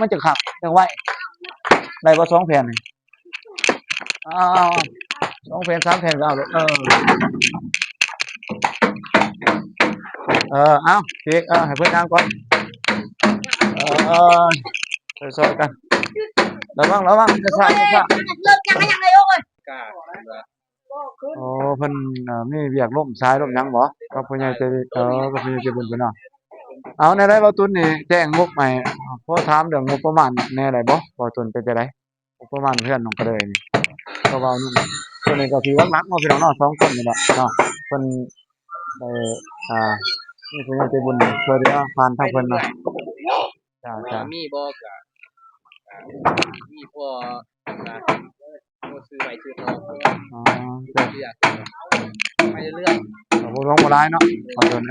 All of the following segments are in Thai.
มันจะขับจังไว้ได้บ่2แผ่นนี่เอา2แผ่น3แผ่นก็เอาเอาเค้กให้เพิ่นนั่งก่อนเออซอยๆกันระวังจะซ่าเลิกยังไงยังไงโอ้ยกล้าโอ้เพิ่นมีเวียกล่มซ้ายล่มหยังบ่กับผู้ใหญ่ใจดีกับผู้ใหญ่ใจบุญเพิ่นเนาะเอาแนวใดเว้าตุนนี่แจ้งงบใหม่พอถามเรื่องงบประมาณแนวใดบ่เว้าตุนเป็นจังได๋งบประมาณเพื่อนน้องกระเดยนี่ก็เว้านู่นตัวนี้ก็สิหลักๆเนาะพี่น้องเนาะ2คนนี่แหละเนาะเพิ่นได้อ่ามีผู้ใหญ่ใจบุญช่วยเหลือผ่านทางเพิ่นเนาะจ้ามีบ่ก็มีพวกตัวซื้อไว้ซื้อทองอ๋อซื้อเสื้อไปเรื่อยก็บ่ลงบ่หลายเนาะเอาเพิ่น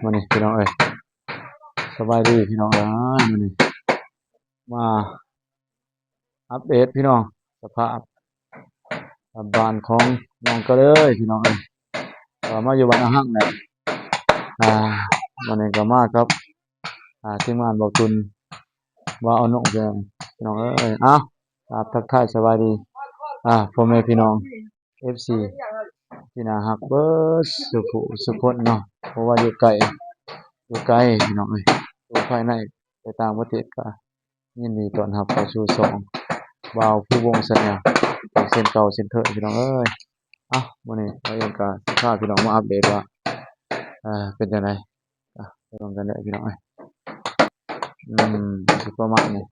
มื้อนี้พี่น้องเอ้ยสบายดีพี่น้องมื้อนี้มาอัปเดตพี่น้องสภาพบ้านของน้องก็เลยพี่น้องเอ้ยก็มาอยู่บ้านอาหักเนี่ยอ่าวันนี้ก็มาครับทีมงานบอกตุนว่าเอานกเด้อพี่น้องเอ้ยครับทักทายสวัสดีพ่อแม่พี่น้อง FC ที่น่าฮักเบิดสุคนเนาะเพราะว่าอยู่ไกลพี่น้องเอ้ยอยู่ภายในไปต่างประเทศก็ยินดีต้อนรับเข้าสู่ช่องบ่าวผู้วงแสดงจากเส้นเก่าเส้นเถิดพี่น้องเอ้ยมื้อนี้เราเองก็สิพาพี่น้องมาอัปเดตว่าเป็นจังไดไปลองกันเด้อพี่น้องเอ้ยสิประมาณนี้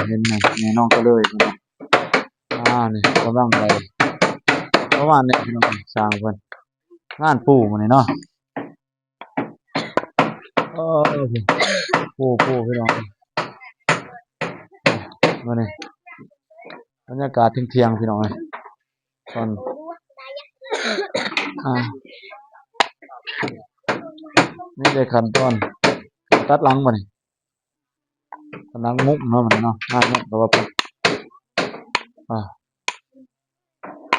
เห็นไหมนี่น้องก็เลยพี่น้องนี่กำลังไปประมาณนี้พี่น้องสร้างเพิ่นงานปู่มื้อนี้เนาะเออปู่พี่น้องมื้อนี้บรรยากาศเที่ยงๆพี่น้องเอ้ยตอนนี่ได้ขั้นตอนตัดหลังบ่นี่ตัดหลังมุกเนาะมันเนาะงานเนาะเพราะว่าเ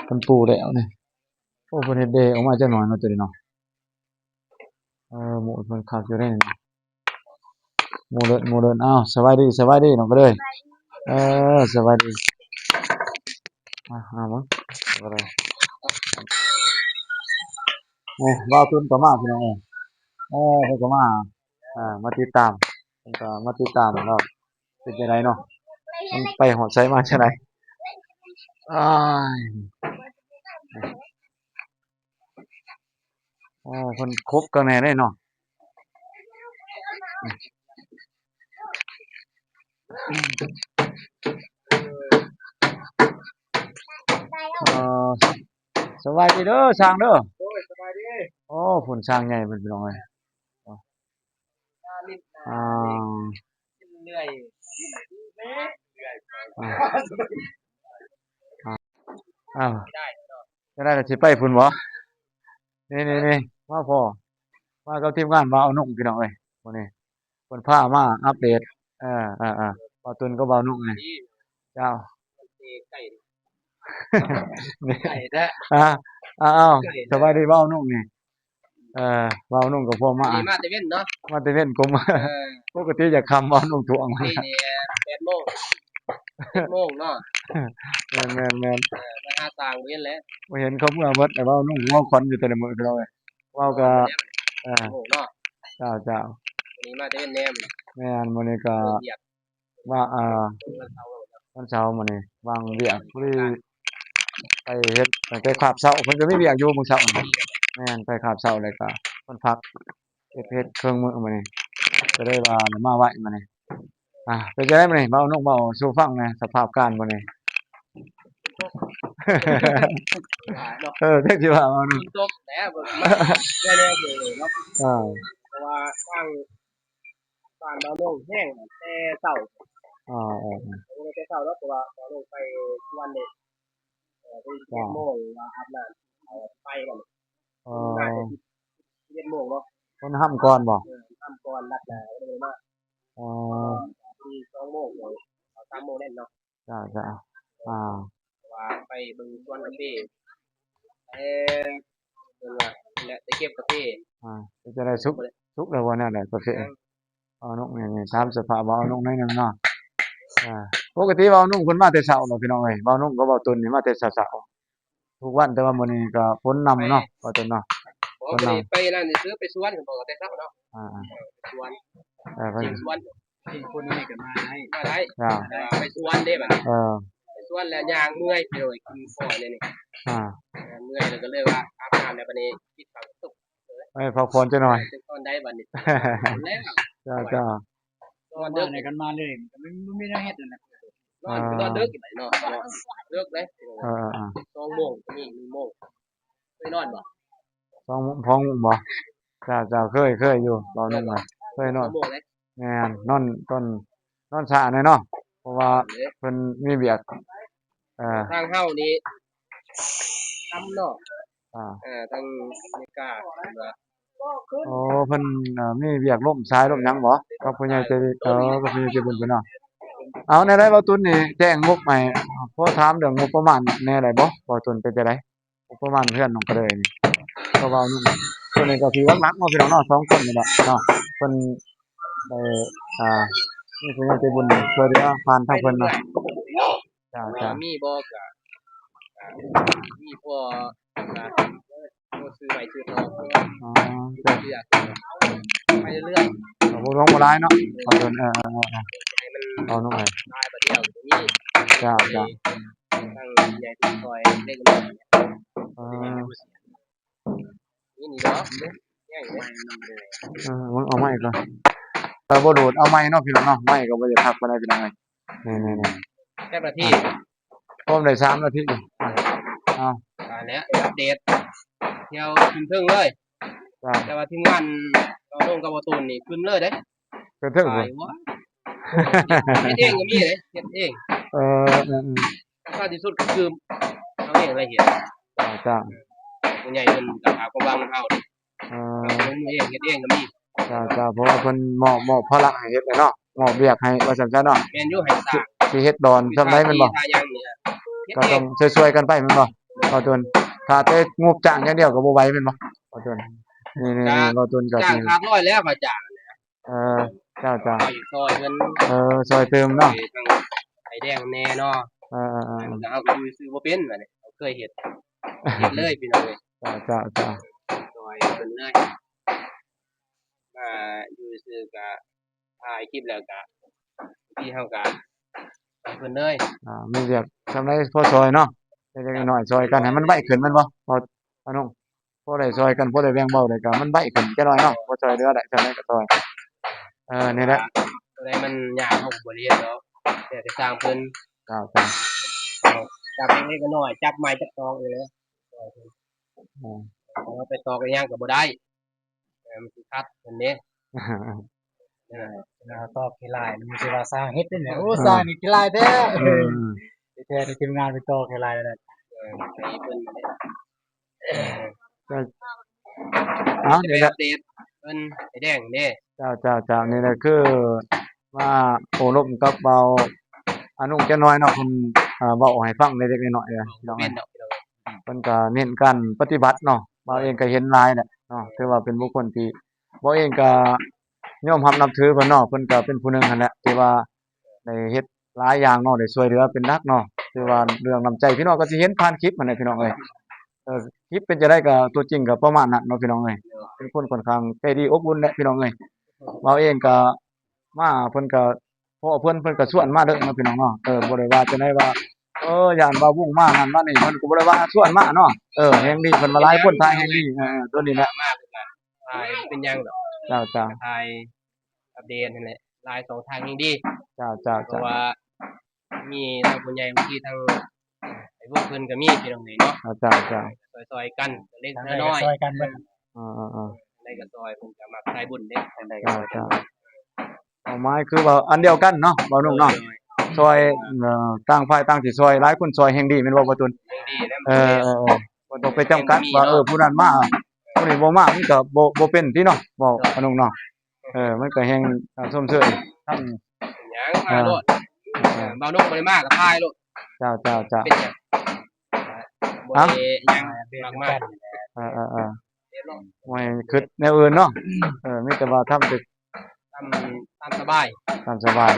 พิ่นปูแล้วนี่โอ้เพิ่นเฮ็ดเดออกมาจักหน่อยเนาะตัวนี้เนาะหมู่เพิ่นคักอยู่ได้นี่หมู่เดินสบายดีน้องก็เลยสบายดีบ่ก็ได้บ่าวตุนก็มาพี่น้องเพิ่นก็มาติดตามเพิ่นก็มาติดตามว่าเป็นจังไดเนาะมันไปฮอดไสมาจังไดอ้ายเพิ่นคบกันแน่ได้เนาะสบายดีเด้อช่างเด้อโอ้ยสบายดีผลช่างใหญ่เพิ่นพี่น้องเอ้ยอ่าเหนื่อยอ้าวได้จะได้ก็สิไปพุ่นบ่นี่มาพ่อมากับทีมงานบ่าวนุ่งพี่น้องเอ้ยมื้อนี้เพิ่นพามาอัปเดตเอบ่าวตุนกับบ่าวนุ่งนี่เจ้า ไก่ นี่ ไก่แท้อ้าวสบายดีบ่าวนุ่งนี่บ่าวนุ่งกับพ่อมามาแต่เว้นเนาะมาแต่เว้นกมปกติจะค่ำบ่าวนุ่งถ่วงนี่8:00 น7:00 นเนาะแม่นมาหาสร้างเว้นแล้วบ่เห็นเขาเมื่อเบิดแต่บ่าวนุ่งเว้าขวัญอยู่แต่ละมื้อพี่น้องเอ้ยเว้าก็โอ้เนาะเจ้าวันนี้มาแต่เว้นแนมแม่นมื้อนี้ก็ว่าวันเสาร์มื้อนี้วางเวียกพอดีไปเฮ็ดตั้งแต่คาบเช้าเพิ่นก็มีเวียกอยู่มื้อเช้าแม่นไปคาบเช้าแล้วก็เพิ่นพักเฮ็ดเครื่องมื้อมื้อนี้ก็เลยว่ามาไว้มื้อนี้เป็นจังได๋มื้อนี้เว้านกเว้าสู่ฟังแหน่สภาพการมื้อนี้จักสิว่าเว้านำตกแหน่บ่แน่ๆเลยเนาะเพราะว่าทางบ้านบ่ลงแห้งแต่เช้าแต่เช้าเนาะเพราะว่าบ่ลงไปวันนี้ไป7:00 นว่าอาบน้ำไปกันน่าจะ11:00 นเนาะเพิ่นห้ำก่อนบ่ห้ำก่อนนัดหน้าก็เลยมาที่2:00 น3:00 นแน่นเนาะ จ้าจ้าอ่า ว่าไปเบิ่งสวนกาแฟเอ่อเพิ่นว่าและไปเก็บกาแฟ อ่าจะได้สุกแล้วบ่นั่นแหละกาแฟเอานกนี่ตามสภาพเว้านกหน่อยหนึงเนาะอ่าปกติเว้านกเพิ่นมาแต่เช้าเนาะพี่น้องเอ้ยเว้านกก็เว้าตุนนี่มาแต่เช้าๆทุกวันแต่ว่ามื้อนี้ก็ฝนนำเนาะว่าตุนเนาะบ่บ่ได้ไปนั่นซื้อไปสวนก็บอกแต่เช้าเนาะ อ่า สวน เพิ่น จริงสวนที่คนนี้ก็มาได้ จ้า ไปสวนเด้บัดนี้ เออ ไปสวนแล้วย่างเมื่อยไปเลยกินข้าวเนี่ยนี่ อ่า เมื่อยแล้วก็เลยว่าอาบน้ำแล้วบัดนี้คิดข้าวสุก ไปพักผ่อนจักหน่อย ถึงตอนใดบัดนี้แล้ว จ้า ตอนดึก ในกันมาเลยมันไม่ได้เฮ็ดนั่นแหละ นอนดึกเนาะดึกเลย เออ 2 โมงนี่1 โมงไปนอนบ่ พ้องบ่จ้าเคยอยู่เว้านกน่ะเคยนอน 2 โมงเลย แม่นนอนช้าหน่อยเนาะเพราะว่าเพิ่นมีเวียกเอ่อ ทางเฮานี่ทำเนาะ อ่า ทางอเมริกาเพิ่นว่า โอ้เพิ่นมีเวียกล่มซ้ายล่มหยังบ่กับผู้ใหญ่ใจดีกับผู้ใหญ่ใจบุญเพิ่นเนาะเอาแนวใดเว้าตุนนี่แจ้งงบให้พอถามเรื่องงบประมาณแหน่ได้บ่เว้าตุนเป็นจังได๋งบประมาณเพื่อนน้องกระเดยนี่ก็เว้านู่นเพิ่นนี่ก็สิหลักๆเนาะพี่น้องเนาะ2คนนี่แหละเนาะเพิ่นได้อ่ามีผู้ใหญ่ใจบุญช่วยเหลือผ่านทางเพิ่นเนาะจ้า มีบ่ก็มีพอซื้อใบซื้อทอง อ๋อ เรื่อยไปเรื่อย บ่ลงบ่หลายเนาะเอาเพิ่นให้มัน เอาน้องไอ้ ได้บัดเดียวนี้ จ้า ทางใหญ่ที่ซอยเล็กน้อย เออ นี่เนาะแย่งเลย มึงเอาไม้ก่อนบ่โดดเอาไม้เนาะพี่น้องเนาะไม้ก็บ่ได้พักปานใดพี่น้องเอ้ยนี่ๆ แค่นาที ๆพร้อมได้3นาทีอ้าว แล้วอัปเดตเที่ยวขึ้นเทิงเลย จ้า แต่ว่าทีมงานเราลงกับตูนนี่ขึ้นเลยเด้ เพิ่นถึง ตา บ่ ยวะเฮ็ดเองก็มีเด้เฮ็ดเอง เออ ถ้าที่สุดก็คือเอาเองอะไรเฮ็ด จ้า ผู้ใหญ่เพิ่นก็หาความว่างมันเฮา เอ ลงมือเองเฮ็ดเองก็มี จ้าเพราะว่าเพิ่นมอบภาระให้เฮ็ดเลยเนาะมอบเวียกให้ว่าซั่นซะเนาะ แม่นอยู่ให้สร้าง สิเฮ็ดดอนซำใดแม่นบ่ ทายังนี่เฮ็ด ก็ เอ ต้อง งช่วยๆกันไปแม่นบ่เอาตนถ้าแต่งบจ้างอย่างเดียวก็บ่ไหวแม่นบ่เอาตนนี่ๆๆเอาตนก็ จ้าง สิ ขาดร้อยแล้วมาจ้าง เออจ้า ซอยเพิ่น ซอยเติมเนาะ ทางไอ้แดงแน่เนาะ เออ แล้วเอาไปซื้อบ่เป็นบัดนี้เคยเฮ็ดเลยพี่น้องเอ้ย จ้า ซอยเพิ่นเลยอยู่ซื่อก็ถ่ายคลิปแล้วก็ที่เฮาก็เพิ่นเลย มีเวียกซำใดพอซอยเนาะเล็กๆน้อยๆซอยกันให้มันไวขึ้นแม่นบ่พอน้องพอได้ซอยกันพอได้แบ่งเบาได้ก็มันไวขึ้นจักหน่อยเนาะพอซอยเหลือได้ซำใดก็ซอยนี่แหละ ตัวใดมันยากเฮาก็บ่เรียนแล้วแต่จะสร้างเพิ่น จ้า จับเล็กๆน้อยๆจับไม้จับตอกเลยเอาไปตอกอีหยังก็บ่ได้มันสิคัดเพิ่นเด้ ตอบกี่ลายมันสิว่าสร้างเฮ็ดนี่โอ้สร้างนี่กี่ลายแท้แท้ทีมงานไปตอกกี่ลายแล้ว ให้เพิ่นเด้ เอานี่แหละ อัปเดตเพิ่นไอ้แดงเด้ จ้านี่แหละคือมาโอ้ร่มกับเบาอานุ่งจักหน่อยเนาะเพิ่นเว้าให้ฟังเล็กๆน้อยๆพี่น้อง เป็นดอกพี่น้อง เพิ่นก็เน้นการปฏิบัติเนาะเบาเองก็เห็นหลายแหละเนาะถือว่าเป็นบุคคลที่เบาเองก็ยอมรับนับถือเพิ่นเนาะเพิ่นก็เป็นผู้หนึงนั่นแหละที่ว่าได้เฮ็ดหลายอย่างเนาะได้ช่วยเหลือเป็นหลักเนาะถือว่าเรื่องน้ำใจพี่น้องก็สิเห็นผ่านคลิปนั่นแหละพี่น้องเอ้ยคลิปเป็นจังได๋ก็ตัวจริงก็ประมาณนั้นเนาะพี่น้องเอ้ยเป็นคนค่อนข้างใจดีอบอุ่นแหละพี่น้องเอ้ยเบาเองก็มาเพิ่นก็เพราะว่าเพิ่นก็ชวนมาเด้อเนาะพี่น้องเนาะบ่ได้ว่าจังได๋ว่าย่านว่าวุ่งมานั่นมานี่เพิ่นก็บ่ได้ว่าชวนมาเนาะแฮ่งดีเพิ่นว่าหลายคนทายแฮ่งดีตัวนี้แหละ มาคือกันถ่ายเป็นหยังดอก จ้า ถ่ายอัปเดตนั่นแหละลาย2ทางยังดี จ้า เพราะว่ามีทางผู้ใหญ่บางทีทางไอ้พวกเพิ่นก็มีพี่น้องนี่เนาะ จ้า ซอยๆกันเล็กน้อย ซอยกันเบิ่ง ได้ก็ซอยเพิ่นก็มักสายบุญเด้ได้ก็ซอยกัน เอาไม้คือว่าอันเดียวกันเนาะบ่นุ่มเนาะซอยต่างฝ่ายต่างสิซอยหลายคนซอยแฮ่งดีแม่นบ่บ่ตุน ดีแล้ว บ่ต้องไปจำกัดว่าผู้นั้นมาผู้นี้บ่มามันก็บ่เป็นติเนาะบ่บ่นุ่มเนาะมันก็แฮ่งส้มเชยทั้ง หยังมาโลด เบานุ่มบ่ได้มากก็ทายโลด เจ้าเป็นหยังบ่ได้หยังมากมาย เออ เรียบร้อย ไม่คิดแนวอื่นเนาะมีแต่ว่าทำตึก ตามสบาย ตามสบาย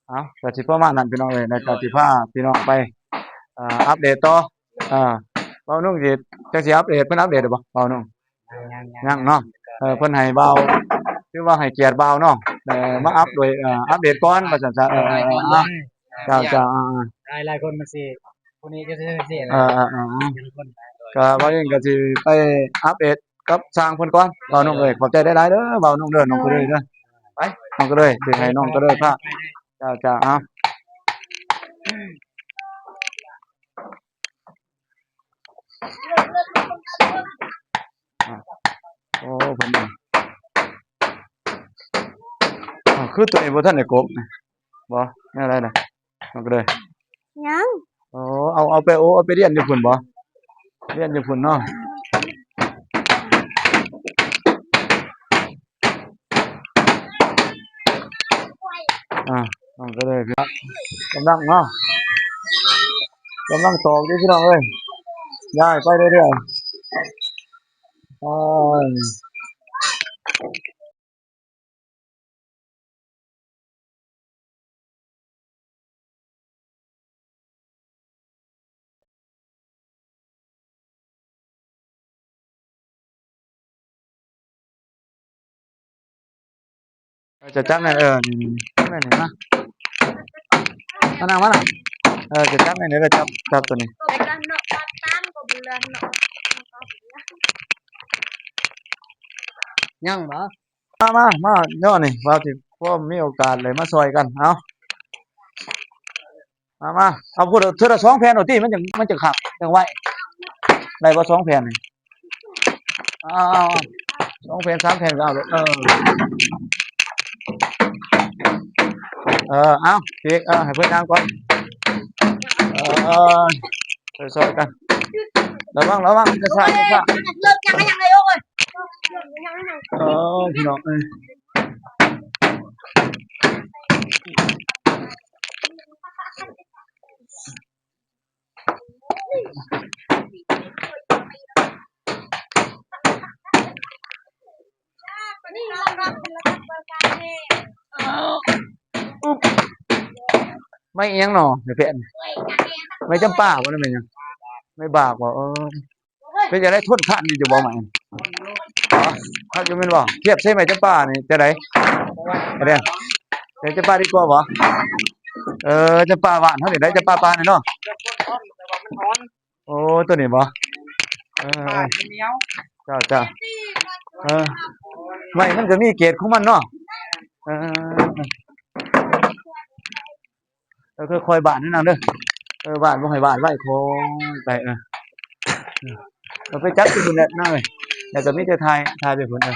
เอาก็สิประมาณนั้นพี่น้องเอ้ยในการสิพาพี่น้องไปอัปเดตต่อเบานุ่งสิจักสิอัปเดตเพิ่นอัปเดตได้บ่เบานุ่งยังเนาะเพิ่นให้เบาคือว่าให้เกียรติเบาเนาะมาอัปโดยอัปเดตก่อนว่าซั่นซะเจ้าหลายคนมันสิคนนี้ก็สิก็ว่าเองก็สิไปอัปเดตกับสร้างเพิ่นก่อนเบานุ่งเอ้ยขอบใจหลายๆเด้อเบานุ่งเด้อน้องก็เลยเด้อไปน้องก็เลยสิให้น้องก็เลยพาเจ้าโอ้เพิ่นคือตัวเองบ่ทันได้กบบ่แม่นอะไรน่ะน้องก็เลย ยัง อ๋อเอาไปเอาไปเรียนอยู่พุ่นบ่เรียนอยู่พุ่นเนาะน้องก็เลยครับกำลังเนาะกำลังตอกอยู่พี่น้องเอ้ยย้ายไปเรื่อยๆจะจับนั่นนี่นั่นนี่มานั่งมาน่ะจะจับนั่นเด้อจับตัวนี้ ไปกันเนาะตามก็บุญเนาะ ยังบ่ มาย้อนนี่ว่าสิพอมีโอกาสเลยมาซอยกันเอาเอาพูดเทื่อละ2แผ่นเอาติมันจะคักจังไว้ได้บ่2แผ่นนี่เอา2แผ่น3แผ่นก็เอาเอาเด็กให้เพิ่นนั่งก่อนซอยกันระวังจะซ่า เลิกยังเลยโอ้ย พี่น้องไม่เอียงหนอเดี๋ยวเพ่นไม่จำป้าบ่ได้แม่นหยังไม่บากบ่เป็นจะได้ทนทานดีอยู่บ่ไหมถ้าอยู่แม่นบ่เทียบใช่ไหมจำป้านี่จะได้เด้อเดี๋ยวจำป้าดีกว่าบ่จำป้าหวานเท่านี้ได้จำป้าปานนี่เนาะโอ้ตัวนี้บ่จ้าไม่มันก็มีเกรดของมันเนาะค่อยๆบานนิดนึงเด้อบานบ่ให้บานไว้โค้งไปเราไปจับที่พุ่นแหละนั่งเลยแล้วก็มีแต่ทายไปพุ่นเอา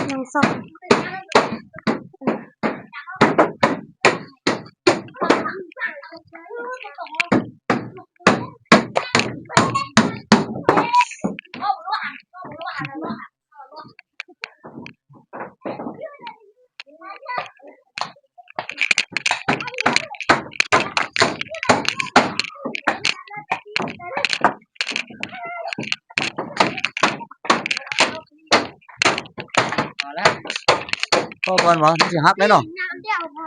ยังสองพ่อก่อนบ่สิฮักได้เนาะน้ำเดียวพ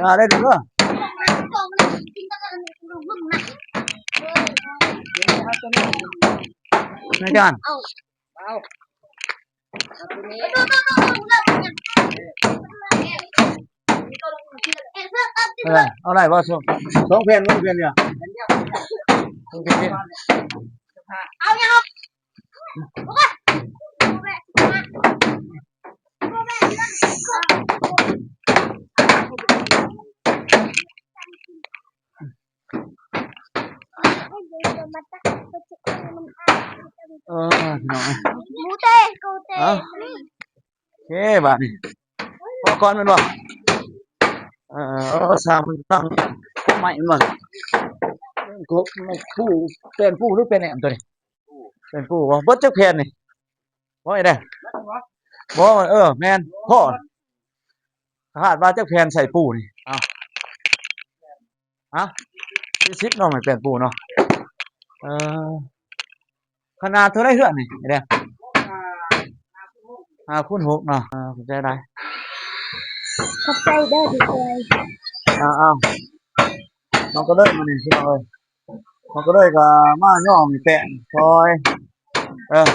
อได้ดูเด้อแม่จานเอาไหนบ่2แผ่น1แผ่นเนี่ยเอายังพี่น้องมูเต้กูเต้โอเคบาดนี้ พอก่อนแม่นบ่สร้างมันตั้งใหม่มันก็ผู้เป็นผู้หรือเป็นแหนมตัวนี้เป็นผู้บ่เบิดจักแผ่นนี่บ่ไอ้แดงบ่แม่นพ่อคาดว่าจักแผ่นใส่ปูนี่อ้าวฮะ40เนาะไม่เป็นปูเนาะเอ่อขนาดเท่าไรเฮือนนี่ไอ้แดง5x6เนาะเข้าใจได้ ขอบใจเด้อที่ช่วย อ้าวมันก็เลยมานี่พี่น้องเอ้ยมันก็เลยก็มาย่อมแปะซอย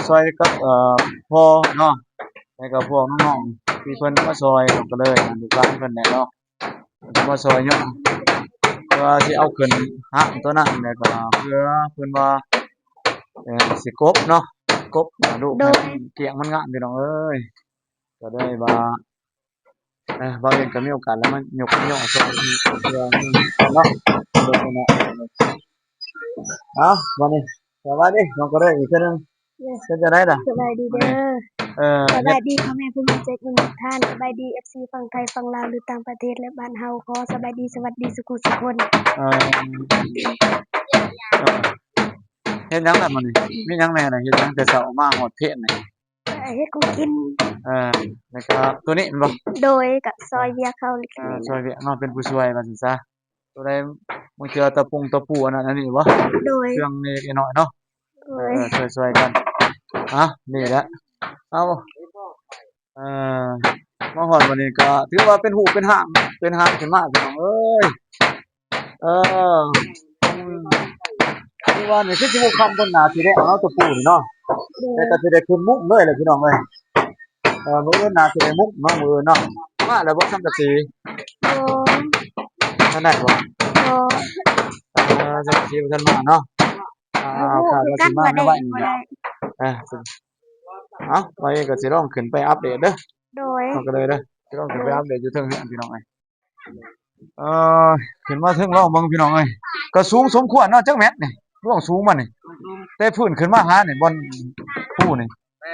ซอยกับพ่อเนาะแล้วก็พวกน้องๆที่เพิ่นมาซอยก็เลยลูกหลานเพิ่นแหละเนาะเพิ่นมาซอยย่อมเพื่อสิเอาขึ้นหักตัวนั้นแล้วก็เพื่อเพิ่นว่าสิกบเนาะกบลูกให้เกียงมันงามพี่น้องเอ้ยก็ได้ว่าบางเรื่องก็มีโอกาสแล้วมันยกย่อซอยเพื่อเนาะโดยเนาะวันนี้สวัสดีน้องก็ได้อีกเทื่อนึงเป็นจังได๋ล่ะ สบายดีเด้อส เฮ็ บา ด ยดีพ่อแม่ผู้มีใจบุญทุกท่านสบายดี FC ฝั่งไทยฝั่งลาวหรือต่างประเทศและบ้านเฮาขอสบายดีสวัสดีสุขุสุขคน เอ่อเฮ็ดหยังล่ะมื้อนี้มีหยังแหน่ล่ะเฮ็ดหยังแต่เช้ามาฮอดเพลนี่ เฮ็ดของกิน แล้วก็ตัวนี้แม่นบ่ โดยกับซอยเวียเขาเล็ก ช่วยเวียกเนาะเป็นผู้ช่วยว่าซั่นซะตัวใดบางเทื่อตะปูตะปูอันนั้นอันนี้บ่ โดย เครื่องเล็กน้อยเนาะ โดย ช่วยๆกันนี่แหละเอาเอ่อมาฮอดวันนี้ก็ถือว่าเป็นหูเป็นหางขึ้นมาพี่น้องเอ้ยเออคือว่านี่คือสิบ่คำเพิ่นน่าสิได้เอาตะปูนี่เนาะแต่ก็สิได้ขึ้นมุกเลยแหละพี่น้องเอ้ยมื้ออื่นน่าสิได้มุกเนาะมื้ออื่นเนาะมาแล้วบ่สังกะสี โอ้ ท่านได้บ่ โอ้ สังกะสีบ่ทันมาเนาะคาดว่าสิมาในวันนี้แหละไว้ก็สิลองขึ้นไปอัปเดตเด้อ โดย เอาก็เลยเด้อสิลองขึ้นไปอัปเดตอยู่เทิงเฮือนพี่น้องเอ้ยเอ่อขึ้นมาถึงลองเบิ่งพี่น้องเอ้ยก็สูงสมควรเนาะจักเม็ดนี่ร่วงสูงมานี่แต่พื้นขึ้นมาหานี่บ่อนผู้นี่ แต่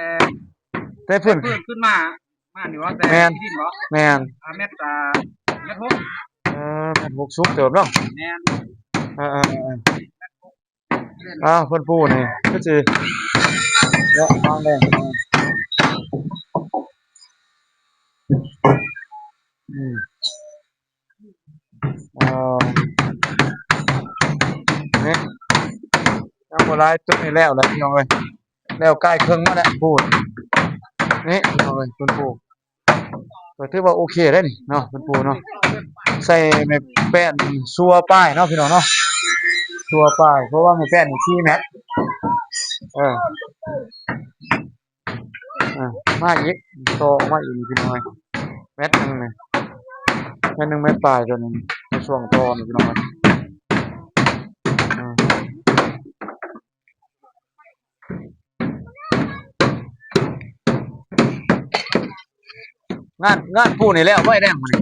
แต่พื้น ขึ้นมานี่ว่าแต่ แม่น ที่ดินบ่ แม่น เม็ดเม็ด6 แม่น6สูงเติบเนาะ แม่น เออเพิ่นผู้นี่คือสิแล้วฟังได้อืมเอ่อนี่ยังบ่หลายจุดนี่แล้วแหละพี่น้องเอ้ยแล้วใกล้ครึ่งแล้วแหละพูดนี่พี่น้องเอ้ยเพิ่นผู้ก็ถือว่าโอเคแล้วนี่เนาะเพิ่นผู้เนาะใส่ไม้แป้นซัวป้ายเนาะพี่น้องเนาะซัวป้ายเพราะว่าไม้แป้นนี่4เมตรเออมาอีกต่อมาอีกพี่น้องเอ้ยเมตรหนึงนี่เมตรหนึงเมตรปลายตัวนึงในช่วงต่อนี่พี่น้องเอ้ยเอองานผู้นี่แล้วบ่ไอ้แดงมื้อนี้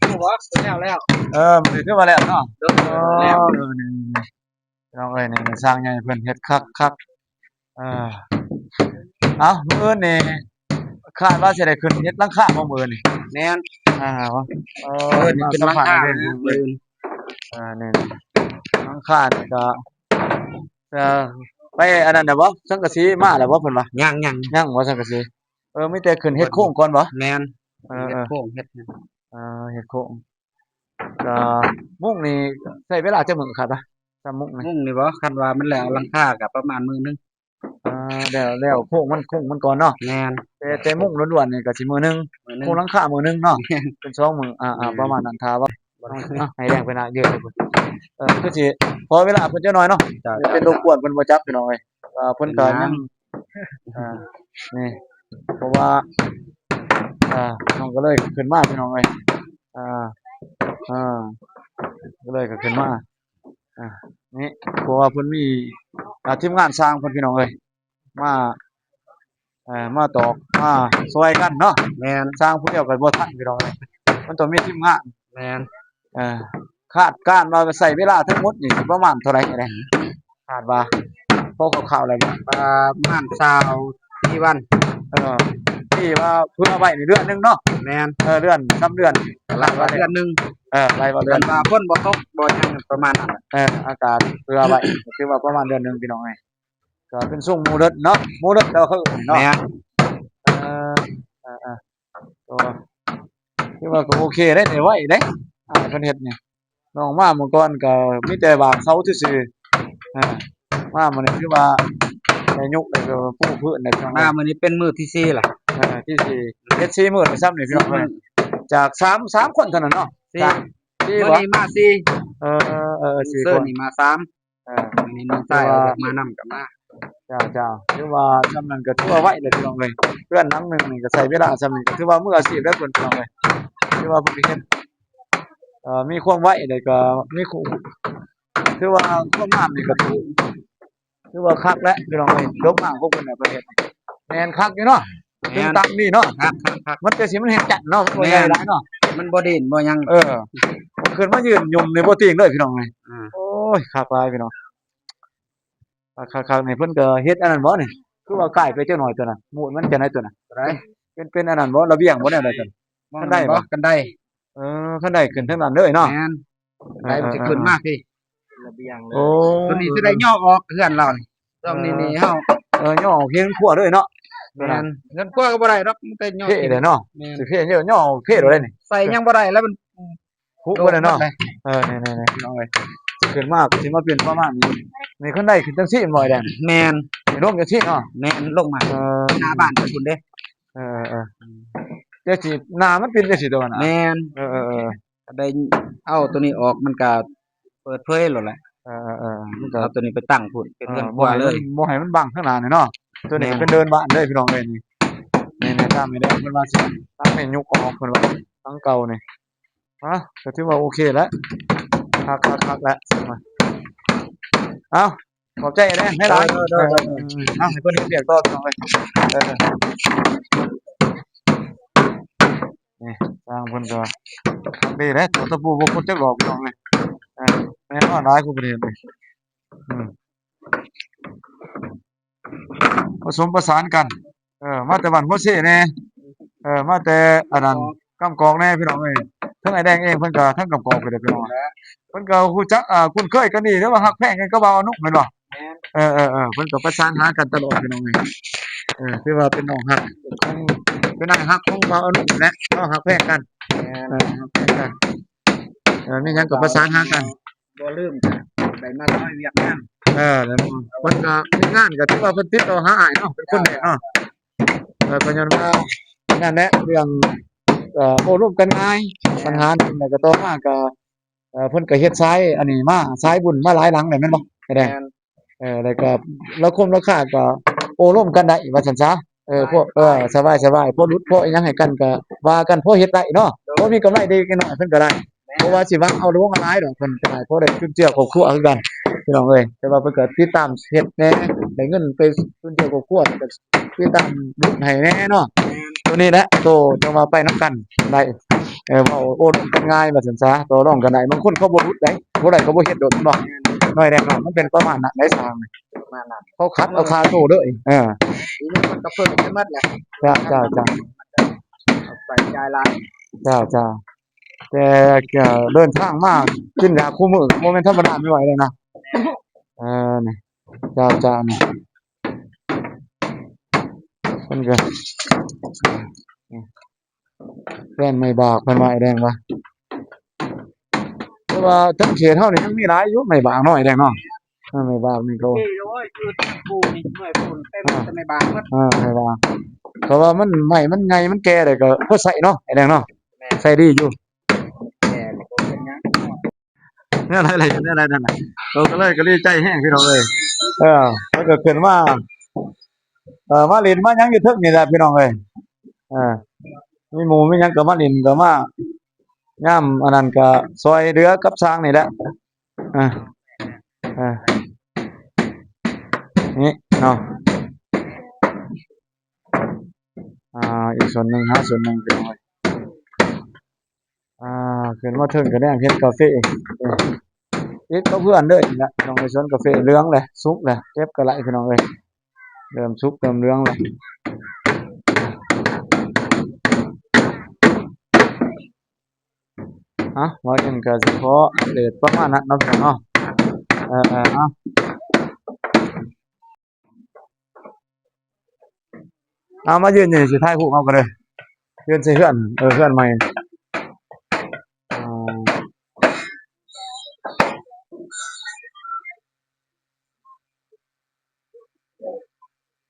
ผู้บ่แล้ว มันสิขึ้นมาแล้วเนาะ แล้ว นี่พี่น้องเอ้ยนี่สร้างใหญ่เพิ่นเฮ็ดคักเออมื้ออื่นนี่คาดว่าสิได้ขึ้นเฮ็ดหลังคาบ่มื้อนี้ แม่น วะนี่ขึ้นหลังคา เลย เลย นี่หลังคานี่ก็ไปอันนั้นน่ะบ่สังกะสีมาแล้วบ่เพิ่นว่า ยัง ยังบ่สังกะสีมีแต่ขึ้นเฮ็ดโครงก่อนบ่ แม่น เออ เฮ็ดโค้งเฮ็ด เฮ็ดโครงก็มุ้งนี่ใช้เวลาจักมื้อครับถ้ามุ้งนี่ มุ่งนี่บ่คันว่ามันแล้วหลังคาก็ประมาณมื้อนึง แล้วโครงมันก่อนเนาะ แม่น แต่มุ้งล้วนๆนี่ก็สิมื้อนึงโครงหลังคามื้อนึงเนาะเป็น2มื้อประมาณนั้นถ้าว่าให้แรงไปนะเยอะเลยพุ่นคือสิพอเวลาเพิ่นจะน้อยเนาะเป็นรบกวนเพิ่นบ่จับพี่น้องเอ้ยเพิ่นก็ยังนี่เพราะว่าน้องก็เลยขึ้นมาพี่น้องเอ้ยก็เลยก็ขึ้นมานี่เพราะว่าเพิ่นมีทีมงานสร้างเพิ่นพี่น้องเอ้ยมาตอกมาซอยกันเนาะ แม่น สร้างผู้เดียวก็บ่ทันพี่น้องเอ้ยมันต้องมีทีมงาน แม่น คาดการณ์ว่าใช้เวลาทั้งหมดนี่สิประมาณเท่าไหร่แหน่คาดว่าพอคร่าวๆแล้วบ่ ประมาณ24วัน เออ ที่ว่าเพื่อไว้ในเดือนนึงเนาะ แม่น เดือนซ้ำเดือน หลังว่าเดือนนึง ไล่ว่าเดื เดื อ อน นว่าฝนบ่ตกบ่หยังประมาณนั้น อากาศเพื่อไว้คือว่าประมาณเดือนนึงพี่น้องเอ้ยก็เป็นช่วงโมเดิร์นเนาะโมเดิร์นเราเขาเนาะ แม่น เออก็คือว่าก็โอเคได้ไว้ได้เพิ่นเฮ็ดนี่น้องมาเมื่อก่อนก็มีแต่บางเซาซื่อๆมามื้อนี้คือว่าได้ยกได้ก็ปูพื้นได้พี่น้อง มามื้อนี้เป็นมื้อที่4ล่ะ ที่สี่เฮ็ด4มื้อได้ซ้ำนี่พี่น้องเอ้ยจาก3คนเท่านั้นเนาะ 4 จากที่ มื้อ บ่ นี้มา4 4 เซิ คน นี่มา3มื้อนี้น้องชายมานำกับมา จ้าคือว่าซ้ำนั้นก็ถือว่าไว้เลยพี่น้องเอ้ยเพื่อนหลังหนึงนี่ก็ใช้เวลาซ้ำนี่ก็ถือว่ามืออาชีพแล้วเพิ่นพี่น้องเอ้ยคือว่าเพิ่นเฮ็ดมีความไว้ได้ก็มีคือว่าความงามนี่ก็ถือว่าคักแล้วพี่น้องเอ้ยยกมากพวกเพิ่นน่ะเพิ่นเฮ็ดแม่นคักอยู่เนาะตึงตังนี่เนาะ ครับ มันแต่สิมันเฮ็ดจัดเนาะบ่ใหญ่หลายเนาะ มันบ่เด่นบ่หยัง มันขึ้นมายืนยุ่มในบ่ติงเลยพี่น้องเอ้ย อ่า โอ้ยคักหลายพี่น้องคักๆนี่เพิ่นก็เฮ็ดอันนั้นบ่นี่คือว่าใกล้ไปจักหน่อยตัวน่ะหมู่มันจะไหนตัวน่ะ ไร เป็นอันนั้นบ่ระเบียงบ่แนวใดตัว กันได้บ่กันได้ คันได้ขึ้นทางนั้นเลยเนาะ แม่นได้มันสิขึ้นมากพี่ระเบียงเลย โอ้ ตัวนี้สิได้ย่อออกเฮือนเรานี่ต้องนี่เฮา ย่อเพียงขัวเลยเนาะ แม่นเงินกว่าก็บ่ได้ดอกมันแต่ย่อ เพ่เลยเนาะ แม่น สิเพ่ย่อเพ่เลยนี่ ใส่ยังบ่ได้แล้วมัน คุบ่ได้เนาะนี่ๆๆพี่น้องเอ้ยขึ้นมาก็สิมาเป็นประมาณนี้นี่คันได้ขึ้นจังซี่บ่อยแดง แม่น นี่ลงจังซี่เนาะ แม่นลงมาหน้าบ้านเพิ่นพุ่นเด้ เดี๋ยวสิหน้ามันเป็นจังซี่ตัวน่ะ แม่น เออ ก็ได้เอาตัวนี้ออกมันก็เปิดเผยแล้วแหละ มันก็ เอาตัวนี้ไปตั้งพุ่นเป็นเงินกว่าเลย บ่ให้มันบังข้างหน้านี่เนาะตัวนี้เป็นเดินบ้านเลยพี่น้องเอ้ยนี่ตามนี่ได้เพิ่นว่าสิตั้งให้ยุกออกเพิ่นว่าตั้งเก่านี่ก็ถือว่าโอเคแล้วคักแล้วเอาขอบใจเด้ให้หลายให้เพิ่นเฮ็ดเวียกต่อพี่น้องเอ้ยนี่ทางเพิ่นก็ดีแล้วตัวตะปูบ่ควรจักหลอกพี่น้องเอ้ยแม่นว่าหลายกูบ่ได้เฮ็ดเลยผสมประสานกันมาแต่บ้านโฮเซ่แน่มาแต่อันนั้นกำกองแน่พี่น้องเอ้ยทั้งไอ้แดงเองเพิ่นก็ทั้งกำกองไปเด้อพี่น้องเพิ่นก็ฮู้จักคุ้นเคยกันดีแล้วว่าฮักแพงกันก็บ่าวนุกแม่นบ่เพิ่นก็ประสานหากันตลอดพี่น้องเอ้ยคือว่าเป็นน้องฮักของเป็นนายฮักของบ่าวนุกแหละก็ฮักแพงกันฮักแพงกันมีหยังก็ประสานหากัน บ่ลืมได้มาซอยเวียดนาม แล้วเพิ่นก็มีงานก็ถือว่าเพิ่นติดต่อหาอ้ายเนาะเป็นคนแรกเนาะก็ย้อนว่านั่นแหละเรื่องโอ้ร่วมกันง่ายปัญหานั่นแหละก็ต่อมาก็เพิ่นก็เฮ็ดทรายอันนี้มาทรายบุญมาหลายหลังแล้วแม่นบ่ไอ้แดงแล้วก็แล้วคนราคาก็โอ้ร่วมกันได้ว่าซั่นซะพวกสบายๆพวกรุดพวกอิหยังให้กันก็ว่ากันพอเฮ็ดได้เนาะพอมีกำไรดีกันหน่อยเพิ่นก็ได้เพราะว่าสิว่าเอาลงหลายดอกเพิ่นก็ได้พอได้จุนเจือครอบครัวคือกันพี่น้องเอ้ยแต่ว่าเพิ่นก็ติดตามเฮ็ดแหน่ได้เงินไปจุนเจือครอบครัวก็ติดตามรุ่นให้แหน่เนาะตัวนี้แหละโตจะมาไปนํกันได้เว้าโอ้ร่วมกันง่ายว่าซั่นซะต่อรองกันได้บางคนเขาบ่รุดได้บ่ได้ก็บ่เฮ็ดโดดบ่น้อยแรงเนาะมันเป็นประมาณนั้นได้สร้างประมาณนั้นเขาคัดเอาคาโตเด้อทีนี้มันก็เพิ่มไปหมดแหละ จ้า เอาไปจ่ายหลาย จ้าแต่ก็เดินทางมากินยาคู่มื้อบ่แม่นธรรมดาไม่ไหวเลยนะนี่จ้านี่เพิ่นก็แฟนไม่บอกเพิ่นว่าไอ้แดงว่าเพราะว่าทั้งเขตเฮานี่ยังมีหลายอยู่ไม่บางน้อยแดงเนาะไม่บางนี่ก็ นี่โอ้ยคือปูนี่เมื่อยปูนเต็มแต่ไม่บางหมด ไม่บางเพราะว่ามันใหม่มันไงมันแก่ได้ก็พอใส่เนาะไอ้แดงเนาะใส่ดีอยู่ แก่นี่ก็เป็นหยัง เนี่ยอะไรนั่นน่ะเราก็เลยก็ดีใจแห้งพี่น้องเอ้ยมันก็ขึ้นมามาเล่นมาหยังอยู่เทิงนี่แหละพี่น้องเอ้ยมีหมู่มีหยังก็มาเล่นก็มายามอันนั้นก็ซอยเรือกับช้างนี่แหละนี่เนาะอีกส่วนหนึ่งส่วนหนึ่งพี่น้องเอ้ยขึ้นมาถึงก็ได้เฮ็ดกาแฟเฮ็ดกับเพื่อนเด้อนี่แหละพี่น้องเอ้ยสวนกาแฟเหลืองเลยสุกเลยเก็บก็ไหลพี่น้องเอ้ยเริ่มสุกเริ่มเหลืองแล้ว ว่าเองก็สิขออัปเดตประมาณนั้นเนาะพี่น้องเนาะมายืนอยู่สิถ่ายรูปเอาก็เลยยืนใส่เฮือนเฮือนใหม่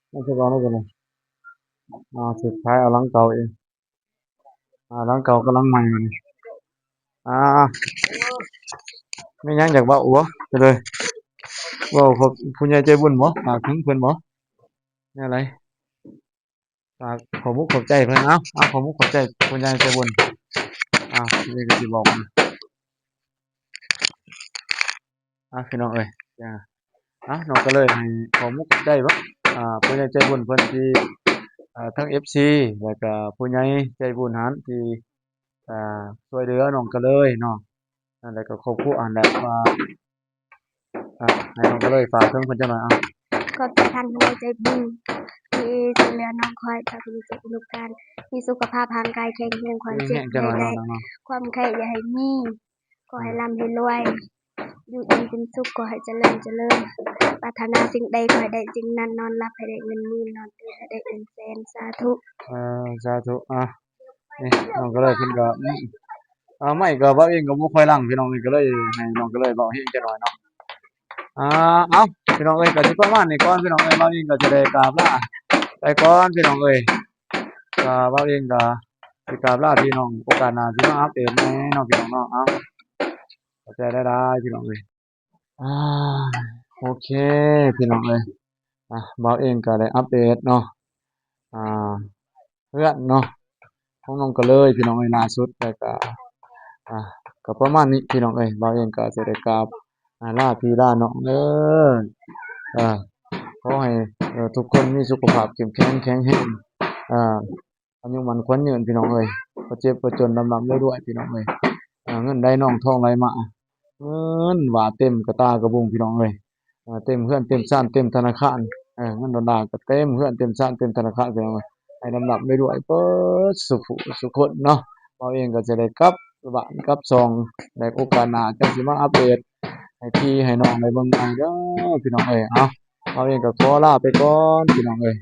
ไม่ใช่บ่ได้เลยสุดท้ายเอาหลังเก่าเองหลังเก่ากับหลังใหม่มานี่มีหยังอยากเว้าบ่ไปเลยเว้าขอบผู้ใหญ่ใจบุญบ่ฝากถึงเพิ่นบ่แนวใดฝากขอบมุกขอบใจเพิ่นขอบมุกขอบใจผู้ใหญ่ใจบุญนี่ก็สิบอกมันพี่น้องเอ้ยน้องก็เลยให้ขอมุกขอบใจบ่ผู้ใหญ่ใจบุญเพิ่นที่ทั้ง FC แล้วก็ผู้ใหญ่ใจบุญหั้นที่ช่วยเหลือน้องก็เลยเนาะแล้วก็ครอบครัวอันแบบว่าให้น้องก็เลยฝากถึงเพิ่นจักหน่อยขอบใจท่านผู้ใหญ่ใจบุญที่ช่วยเหลือน้องคอยจากมีเจ็บทุกท่านมีสุขภาพร่างกายแข็งแรงความเจ็บอย่าได้ความไข้อย่าให้มีขอให้ร่ำให้รวยอยู่ดีเป็นสุขขอให้เจริญปรารถนาสิ่งใดขอให้ได้สิ่งนั้นนอนหลับให้ได้เงินหมื่นนอนตื่นให้ได้เงินแสนสาธุสาธุนี่น้องก็เลยเพิ่นก็ไม่ก็เว้าเองก็บ่ค่อยลั่งพี่น้องนี่ก็เลยให้น้องก็เลยเว้าเองจักหน่อยเนาะเอาพี่น้องเอ้ยก็สิประมาณนี้ก่อนพี่น้องเอ้ยเว้าเองก็จะได้กราบลาไปก่อนพี่น้องเอ้ยก็เว้าเองก็สิกราบลาพี่น้องโอกาสหน้าสิมาอัปเดตใหม่เนาะพี่น้องเนาะเข้าใจหลายๆพี่น้องเอ้ยโอเคพี่น้องเอ้ยเว้าเองก็ได้อัปเดตเนาะอ่าเพื่อนเนาะของน้องก็เลยพี่น้องเอ้ยล่าสุดแล้วก็ก็ประมาณนี้พี่น้องเอ้ยเว้าเองก็สิได้กราบลาพี่ลาน้องเด้อขอให้ทุกคนมีสุขภาพเข้มแข็งแข็งแรงอายุมั่นขวัญยืนพี่น้องเอ้ยบ่เจ็บบ่จนร่ำๆรวยๆพี่น้องเอ้ยเงินใดน้องทองไหลมาเงินว่าเต็มกระตากระบุงพี่น้องเอ้ยเต็มเรือนเต็มชานเต็มธนาคารเงินดอลลาร์ก็เต็มเรือนเต็มชานเต็มธนาคารพี่น้องเอ้ยให้ร่ำๆรวยๆเบิดสุขคนเนาะเราเองก็จะได้กลับบ้านกลับช่องในโอกาสหน้าจังสิมาอัปเดตให้พี่ให้น้องได้เบิ่งใหม่เด้อพี่น้องเอ้ยเราเองก็ขอลาไปก่อนพี่น้องเอ้ย